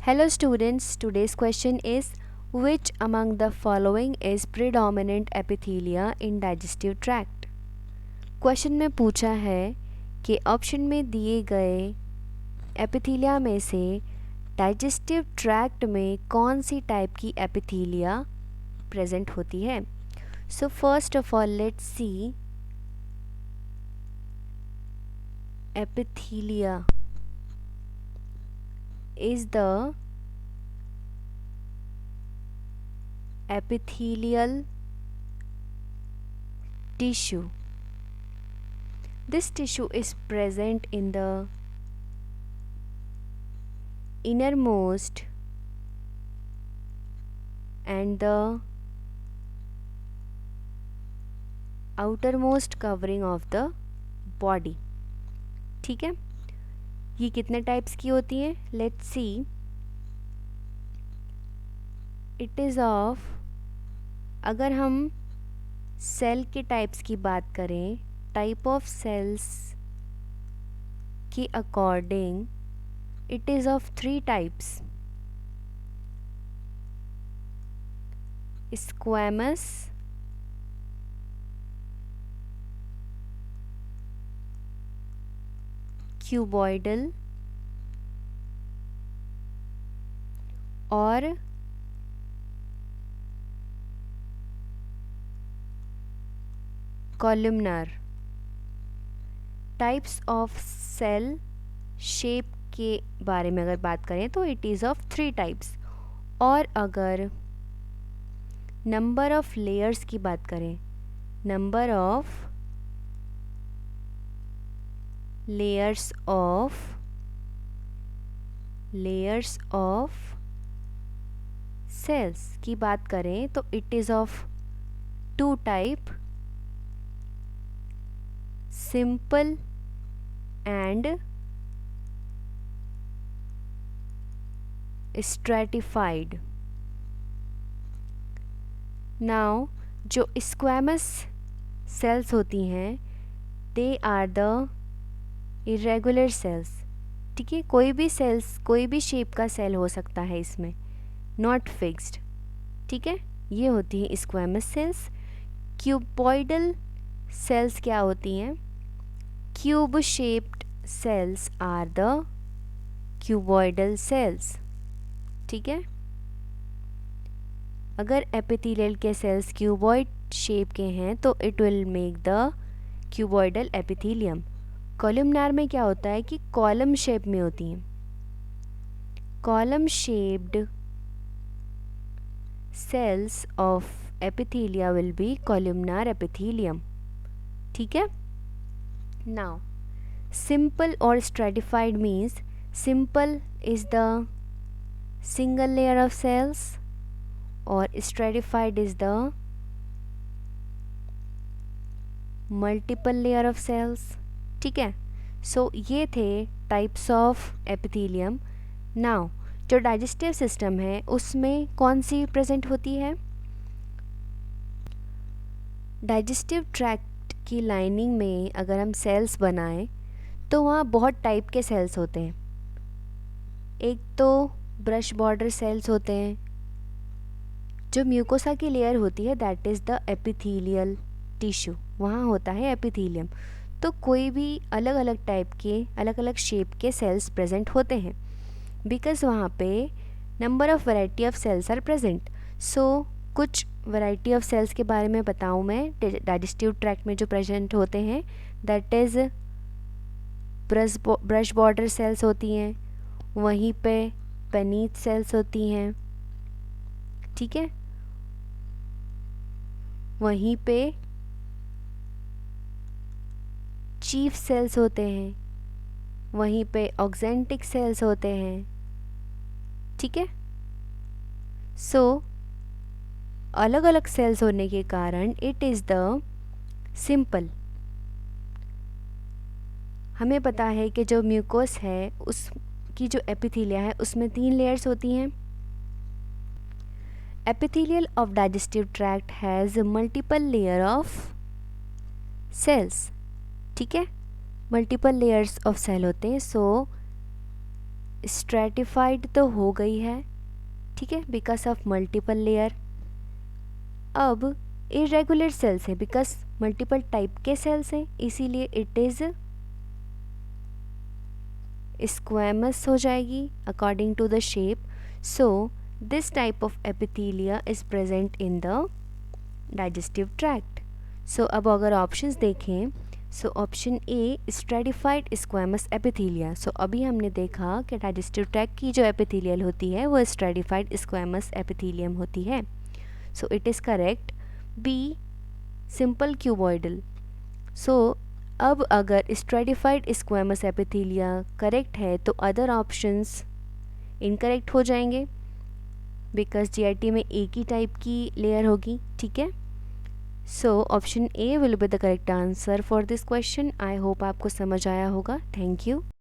Hello students, today's question is which among the following is predominant epithelia in digestive tract? Question में पूछा है कि option में दिए गए एपिथीलिया में से डाइजेस्टिव ट्रैक्ट में कौन सी टाइप की एपिथीलिया प्रेजेंट होती है. So first of all let's see एपिथीलिया is the epithelial tissue. This tissue is present in the innermost and the outermost covering of the body. ठीक है, ये कितने टाइप्स की होती हैं? Let's see. It is of, अगर हम सेल के टाइप्स की बात करें, टाइप ऑफ सेल्स के according it is of 3 types: squamous, cuboidal और columnar. Types of cell shape के बारे में अगर बात करें तो इट इज़ ऑफ 3 टाइप्स. और अगर नंबर ऑफ लेयर्स की बात करें, number of layers of cells की बात करें तो it is of 2 type: simple and stratified. Now जो squamous cells होती हैं they are the irregular cells. ठीक है, कोई भी सेल्स, कोई भी शेप का सेल हो सकता है इसमें, नॉट फिक्स्ड. ठीक है, ये होती हैं स्क्वैमस सेल्स. क्यूबॉइडल सेल्स क्या होती हैं? Cube shaped cells are the cuboidal cells. ठीक है, अगर एपिथेलियल के सेल्स क्यूबॉइड शेप के हैं तो it will make the cuboidal epithelium. Columnar में क्या होता है कि कॉलम शेप में होती हैं. Column shaped cells of epithelia will be columnar epithelium. ठीक है. नाउ सिंपल और stratified means simple is the single layer of cells और stratified is the multiple layer of cells. ठीक है, सो ये थे टाइप्स ऑफ एपिथेलियम. नाउ जो digestive system है उसमें कौन सी प्रेजेंट होती है? डाइजेस्टिव ट्रैक्ट की लाइनिंग में अगर हम सेल्स बनाएं तो वहाँ बहुत टाइप के सेल्स होते हैं. एक तो ब्रश बॉर्डर सेल्स होते हैं. जो म्यूकोसा की लेयर होती है that is the epithelial tissue, वहाँ होता है एपिथेलियम. तो कोई भी अलग अलग टाइप के, अलग अलग शेप के सेल्स प्रेजेंट होते हैं बिकॉज वहाँ पे number of variety of cells are present. So कुछ वैरायटी ऑफ सेल्स के बारे में बताऊँ मैं. डाइजेस्टिव ट्रैक्ट में जो प्रेजेंट होते हैं that is brush border cells होती हैं, वहीं पे पेनीथ सेल्स होती हैं. ठीक है, वहीं पे चीफ सेल्स होते हैं, वहीं पे ऑक्जेंटिक सेल्स होते हैं. ठीक है, सो अलग अलग सेल्स होने के कारण इट इज़ द सिंपल. हमें पता है कि जो म्यूकोस है उसकी जो एपिथेलिया है उसमें 3 लेयर्स होती हैं. Epithelial of digestive tract has multiple layer of cells. ठीक है, मल्टीपल लेयर्स ऑफ सेल होते हैं. सो स्ट्रेटिफाइड तो हो गई है, ठीक है, बिकॉज ऑफ मल्टीपल लेयर। अब इरेगुलर सेल्स है बिकॉज मल्टीपल टाइप के सेल्स हैं, इसीलिए इट इज़ स्क्वैमस हो जाएगी according to the shape. So this type of epithelia is present in the digestive tract. So अब अगर ऑप्शंस देखें, so option A stratified squamous epithelia. So अभी हमने देखा कि डाइजेस्टिव ट्रैक्ट की जो एपिथेलियल होती है वो स्ट्रेटिफाइड स्क्वैमस एपिथेलियम होती है। So it is correct B simple cuboidal. So अब अगर स्ट्रेटिफाइड स्क्वैमस एपिथेलिया करेक्ट है तो अदर ऑप्शंस इनकरेक्ट हो जाएंगे बिकॉज जीआईटी में एक ही टाइप की लेयर होगी, ठीक है। सो option A will be the correct answer for this question. I hope आपको समझ आया होगा। Thank you.